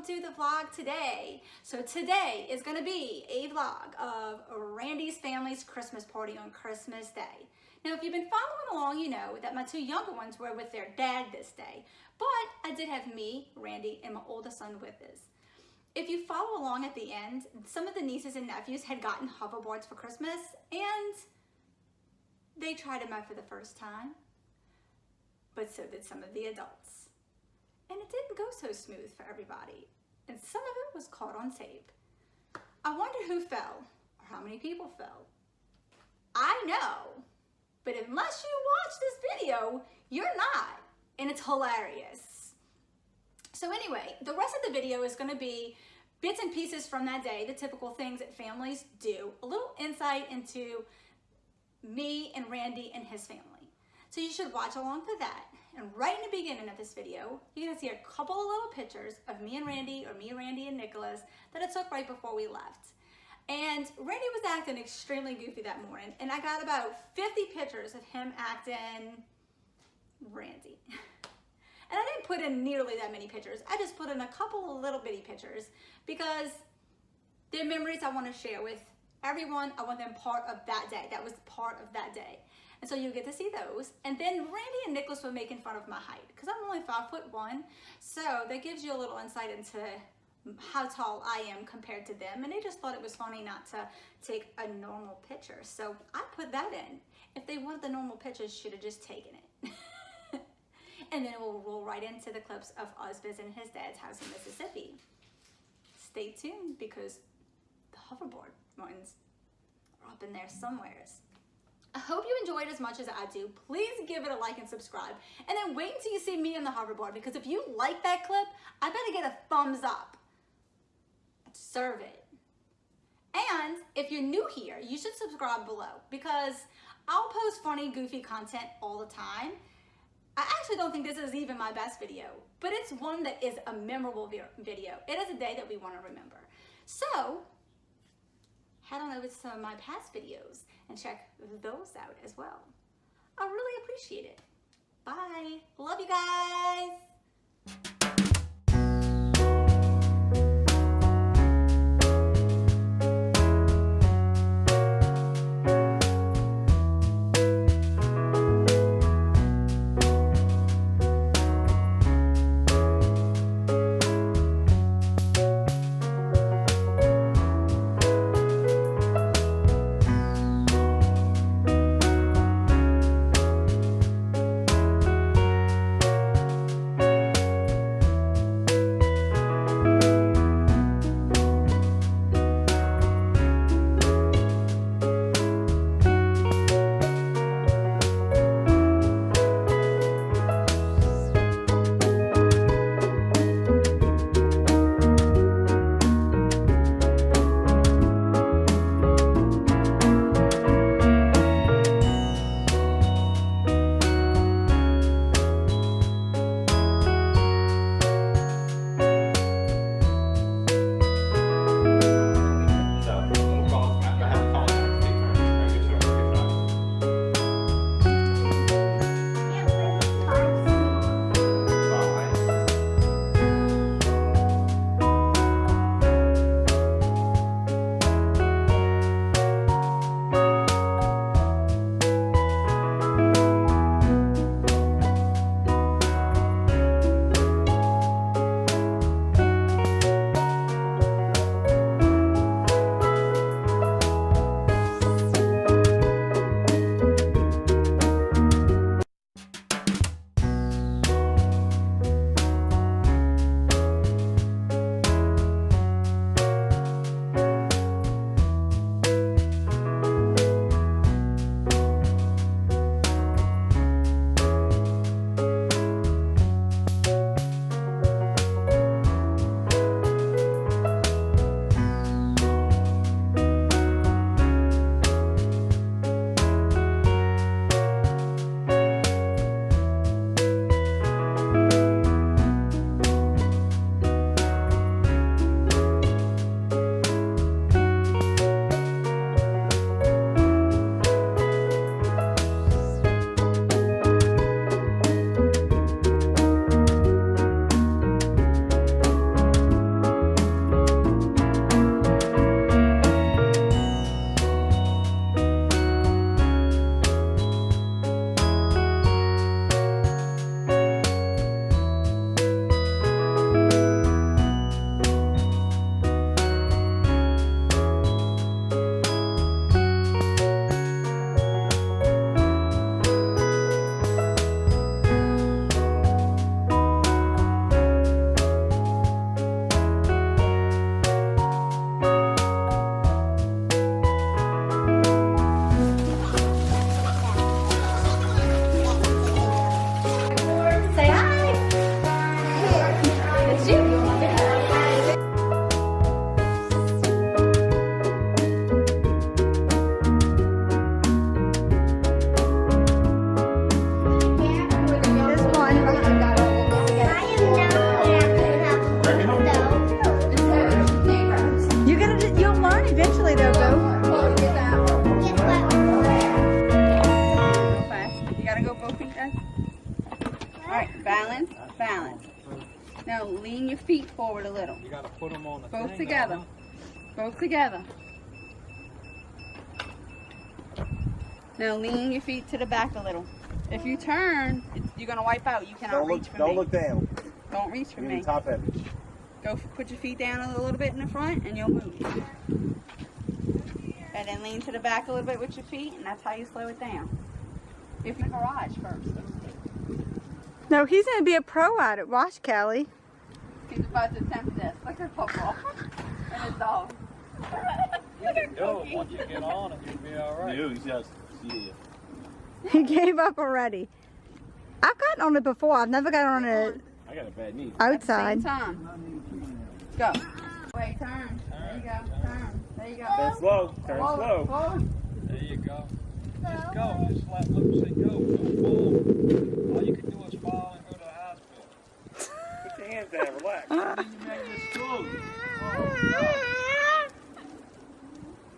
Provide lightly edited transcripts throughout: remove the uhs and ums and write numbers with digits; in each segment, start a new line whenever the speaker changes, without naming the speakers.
welcome to the vlog today. So today is going to be a vlog of Randy's family's Christmas party on Christmas Day. Now if you've been following along, you know that my two younger ones were with their dad this day, but I did have me, Randy, and my oldest son with us. If you follow along at the end, some of the nieces and nephews had gotten hoverboards for Christmas and they tried them out for the first time, but so did some of the adults. And it didn't go so smooth for everybody. And some of it was caught on tape. I wonder who fell or how many people fell. I know, but unless you watch this video, you're not. And it's hilarious. So anyway, the rest of the video is gonna be bits and pieces from that day, the typical things that families do, a little insight into me and Randy and his family. So you should watch along for that. And right in the beginning of this video, you're gonna see a couple of little pictures of me and Randy, or me, Randy, and Nicolas that I took right before we left. And Randy was acting extremely goofy that morning, and I got about 50 pictures of him acting Randy. And I didn't put in nearly that many pictures. I just put in a couple of little bitty pictures because they're memories I want to share with everyone. I want them part of that day. That was part of that day. And so you get to see those. And then Randy and Nicolas were making fun of my height because I'm only 5'1". So that gives you a little insight into how tall I am compared to them. And they just thought it was funny not to take a normal picture. So I put that in. If they wanted the normal pictures, should have just taken it. And then we'll roll right into the clips of us visiting his dad's house in Mississippi. Stay tuned because the hoverboard ones are up in there somewheres. I hope you enjoyed as much as I do. Please give it a like and subscribe. And then wait until you see me on the hoverboard, because if you like that clip, I better get a thumbs up. Deserve it. And if you're new here, you should subscribe below, because I'll post funny, goofy content all the time. I actually don't think this is even my best video, but it's one that is a memorable video. It is a day that we want to remember. So head on over to some of my past videos and check those out as well. I really appreciate it. Bye. Love you guys.
Now lean your feet forward a little.
You gotta put them on the
Both
thing,
together.
huh?
Both together. Now lean your feet to the back a little. If you turn, you're gonna wipe out. You cannot reach for me.
Don't look down.
Don't reach for me.
Top heavy.
Go put your feet down a little bit in the front and you'll move. And then lean to the back a little bit with your feet, and that's how you slow it down. If you garage first.
No, he's going to be a pro at it. Watch, Kelly.
He's about to attempt this. Look at football. And his dog.
You can do it once you get on it, you'll be alright.
You just, yeah.
He gave up already. I've gotten on it before. I've never gotten on it
I got a bad knee.
outside.
At the same time. Go. Wait, turn. There you go. Turn. There you go.
Turn slow. Turn
Forward,
slow.
forward.
There you go. Just go. Just let loose and go. Don't fall. All you can do is fall and go to the hospital.
Put your hands down. Relax.
You make this smooth.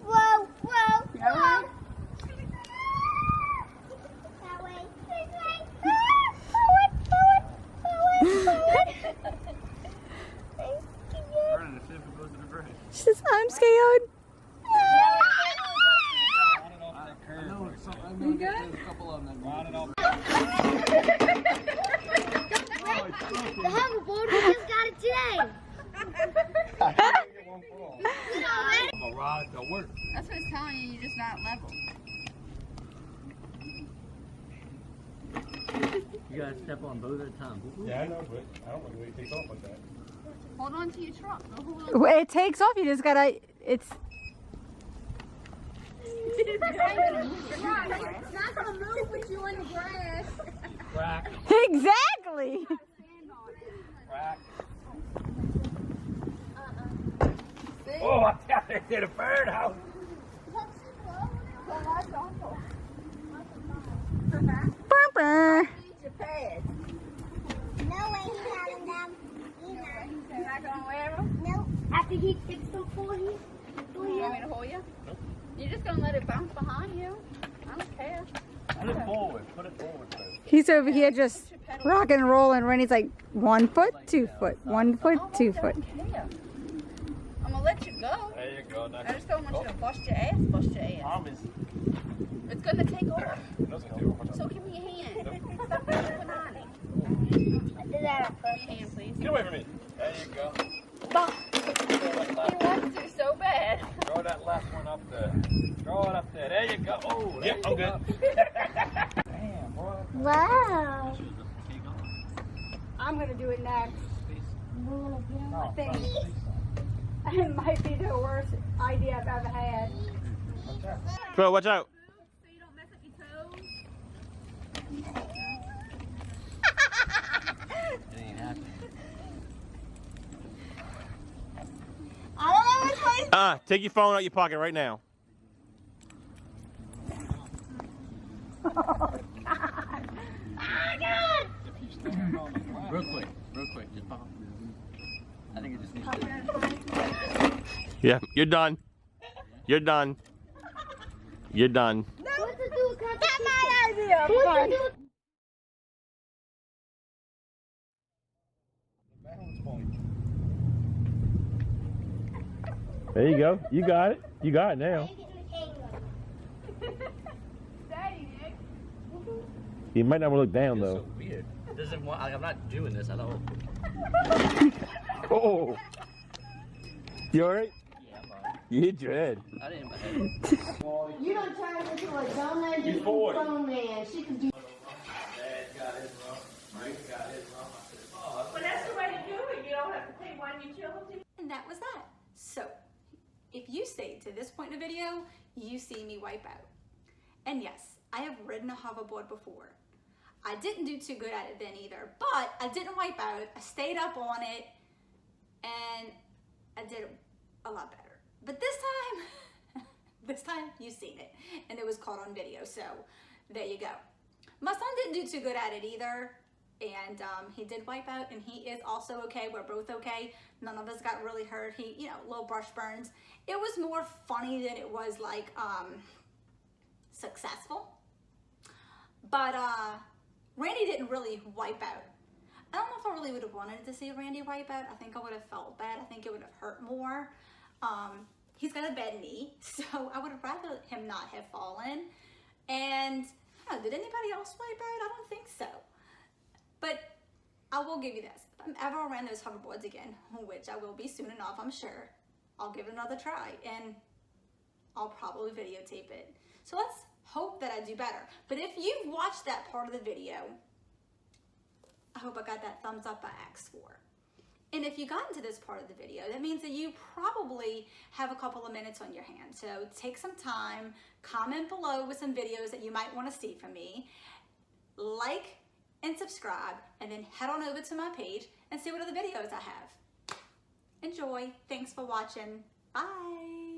Whoa, whoa,
Go
whoa.
ahead.
That way, this way. Forward, forward, forward, forward.
Burning to see if it goes to the bridge.
She says, I'm scared.
Run it off that curve.
You good?
Run it off.
The hoverboard, we just got it today. You know, ready?
The rod don't work.
That's what it's telling you. You're just not level.
You gotta step on both at a time.
Yeah, I know, but I don't like the way it takes off like that.
Hold on to your truck. Don't hold on.
Well, it takes off. You just got to, it's,
It's not gonna move with you in the grass.
Crack.
exactly.
Crack. Oh, I thought they did a birdhouse.
Burr, burr.
No way he's having them. Either.
You're not gonna wear them?
No. After he fixed them for you.
You want me to hold you? You're just gonna let it bounce behind you? I don't care.
Put it forward. Put it forward first.
He's over here just rocking and rolling. Randy's like 1 foot, 2 foot, 1 foot, 2 foot.
I'm gonna let you go.
There you go. Now
I just don't want you to bust your ass. Bust your ass.
arm is.
It's gonna take off.
Doesn't do it.
So give me your hand. Stop putting behind it.
I did that on
Give me
purpose.
your hand, please.
Get away from me. There you go.
He wants to so bad.
Throw that last one up there. Throw it up there. There you go. Oh, there
Yep, I'm
you
good.
go. Damn, boy.
Wow.
I'm going to do it next.
No,
think it might be the worst idea I've ever had.
Bro, watch out.
So you don't mess up your toes.
It ain't happening.
I don't know which way.
Take your phone out your pocket right now.
Real quick, just pop. I think it just needs to.
Yeah, you're done. You're done. You're done.
What to do? That's my idea. What to do?
There you go. You got it. You got it now. You might not want to look down
It's
though.
so weird. It doesn't want. Like, I'm not doing this. I don't.
Oh. You alright?
Yeah, I'm alright.
You hit your head.
I didn't hit my head.
You don't turn into a donut.
You're forward.
Phone man. She can do.
But that's the way to do it. You don't have to pay one utility.
And that was that. So, if you stayed to this point in the video, you see me wipe out. And yes, I have ridden a hoverboard before. I didn't do too good at it then either, but I didn't wipe out. I stayed up on it, and I did a lot better. But this time you've seen it, and it was caught on video, so there you go. My son didn't do too good at it either, and he did wipe out, and he is also okay. We're both okay. None of us got really hurt. He, you know, little brush burns. It was more funny than it was like successful. But Randy didn't really wipe out. I don't know if I really would have wanted to see Randy wipe out. I think I would have felt bad. I think it would have hurt more. He's got a bad knee, so I would have rather him not have fallen. And I don't know, did anybody else wipe out? I don't think so. But I will give you this. If I'm ever around those hoverboards again, which I will be soon enough, I'm sure, I'll give it another try and I'll probably videotape it. So let's hope that I do better. But if you've watched that part of the video, I hope I got that thumbs up I asked for. And if you got into this part of the video, that means that you probably have a couple of minutes on your hands. So take some time, comment below with some videos that you might want to see from me, like and subscribe, and then head on over to my page and see what other videos I have. Enjoy. Thanks for watching. Bye.